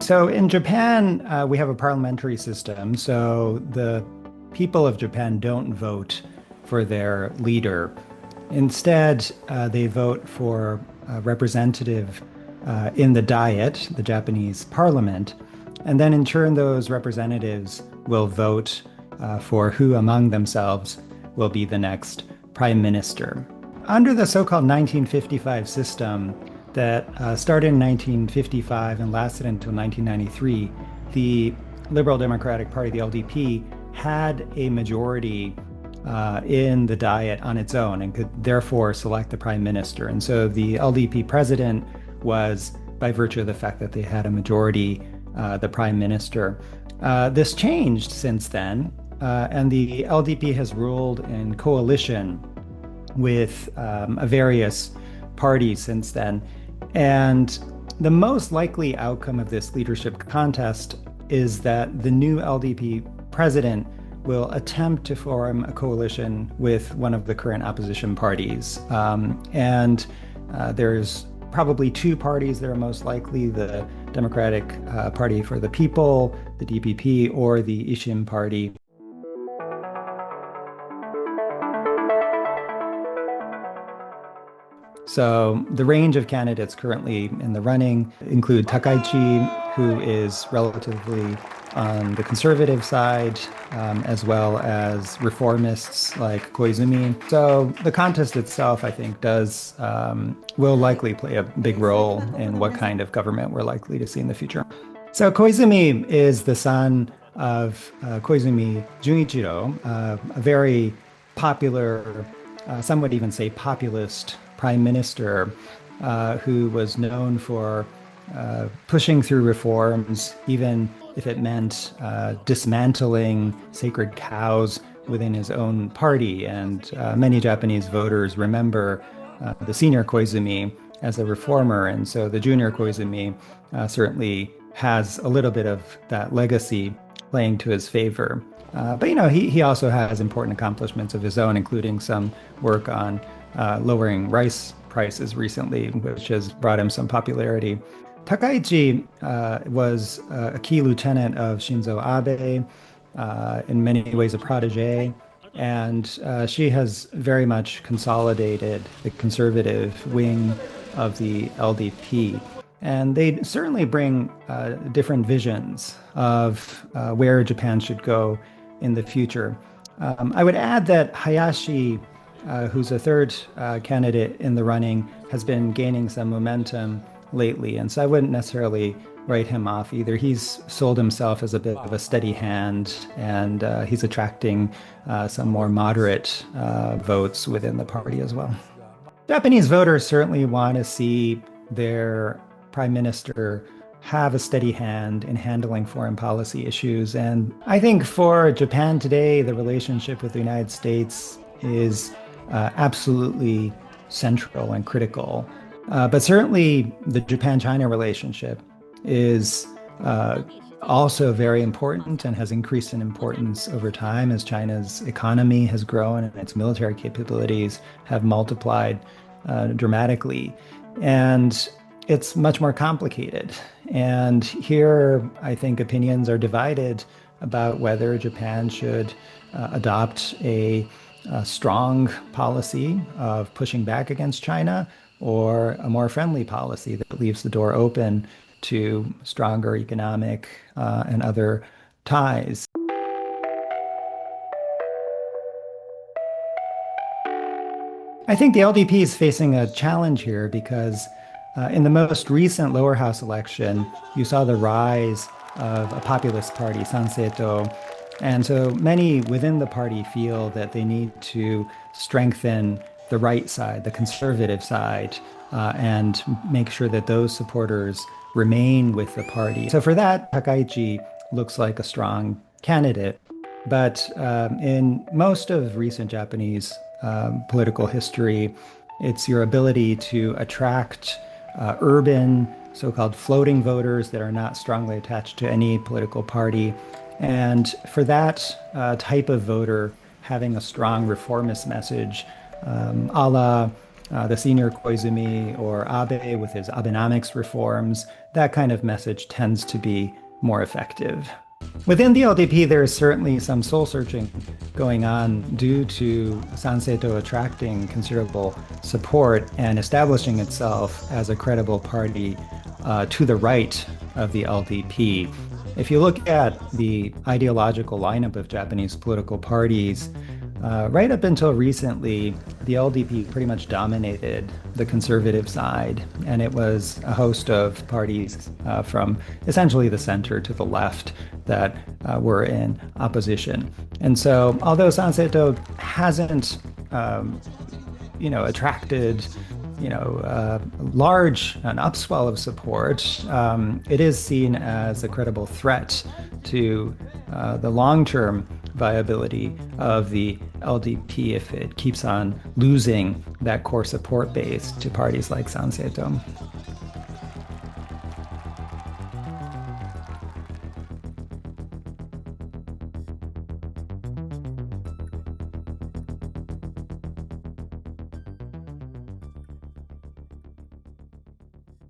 So in Japan, we have a parliamentary system. So the people of Japan don't vote for their leader. Instead, they vote for a representative in the Diet, the Japanese parliament. And then in turn, those representatives will vote for who among themselves will be the next prime minister. Under the so-called 1955 system that started in 1955 and lasted until 1993, the Liberal Democratic Party, the LDP, had a majority in the Diet on its own and could therefore select the prime minister. And so the LDP president was, by virtue of the fact that they had a majority, the prime minister. This changed since then, and the LDP has ruled in coalition with various parties since then. And the most likely outcome of this leadership contest is that the new LDP president will attempt to form a coalition with one of the current opposition parties. And there's probably two parties that are most likely: the Democratic Party for the People, the DPP, or the Ishin Party. So the range of candidates currently in the running include Takaichi, who is relatively on the conservative side, as well as reformists like Koizumi. So the contest itself, I think, will likely play a big role in what kind of government we're likely to see in the future. So Koizumi is the son of Koizumi Junichiro, a very popular, some would even say populist prime minister who was known for pushing through reforms, even if it meant dismantling sacred cows within his own party. And many Japanese voters remember the senior Koizumi as a reformer. And so the junior Koizumi certainly has a little bit of that legacy playing to his favor. But, he also has important accomplishments of his own, including some work on lowering rice prices recently, which has brought him some popularity. Takaichi was a key lieutenant of Shinzo Abe, in many ways a protege, and she has very much consolidated the conservative wing of the LDP. And they certainly bring different visions of where Japan should go in the future. I would add that Hayashi, who's a third candidate in the running, has been gaining some momentum lately. And so I wouldn't necessarily write him off either. He's sold himself as a bit of a steady hand, and he's attracting some more moderate votes within the party as well. Japanese voters certainly want to see their prime minister have a steady hand in handling foreign policy issues. And I think for Japan today, the relationship with the United States is absolutely central and critical. But certainly the Japan-China relationship is also very important and has increased in importance over time as China's economy has grown and its military capabilities have multiplied dramatically. And it's much more complicated. And here, I think opinions are divided about whether Japan should adopt a strong policy of pushing back against China, or a more friendly policy that leaves the door open to stronger economic and other ties. I think the LDP is facing a challenge here because in the most recent lower house election, you saw the rise of a populist party, Sanseito. And so many within the party feel that they need to strengthen the right side, the conservative side, and make sure that those supporters remain with the party. So for that, Takaichi looks like a strong candidate. But in most of recent Japanese political history, it's your ability to attract urban, so-called floating voters that are not strongly attached to any political party. And for that type of voter, having a strong reformist message, a la the senior Koizumi or Abe with his Abenomics reforms, that kind of message tends to be more effective. Within the LDP, there is certainly some soul searching going on due to Sanseto attracting considerable support and establishing itself as a credible party to the right of the LDP. If you look at the ideological lineup of Japanese political parties, right up until recently, the LDP pretty much dominated the conservative side, and it was a host of parties from essentially the center to the left that were in opposition. And so, although Sanseto hasn't, attracted large an upswell of support, it is seen as a credible threat to the long-term viability of the LDP if it keeps on losing that core support base to parties like Sanseto.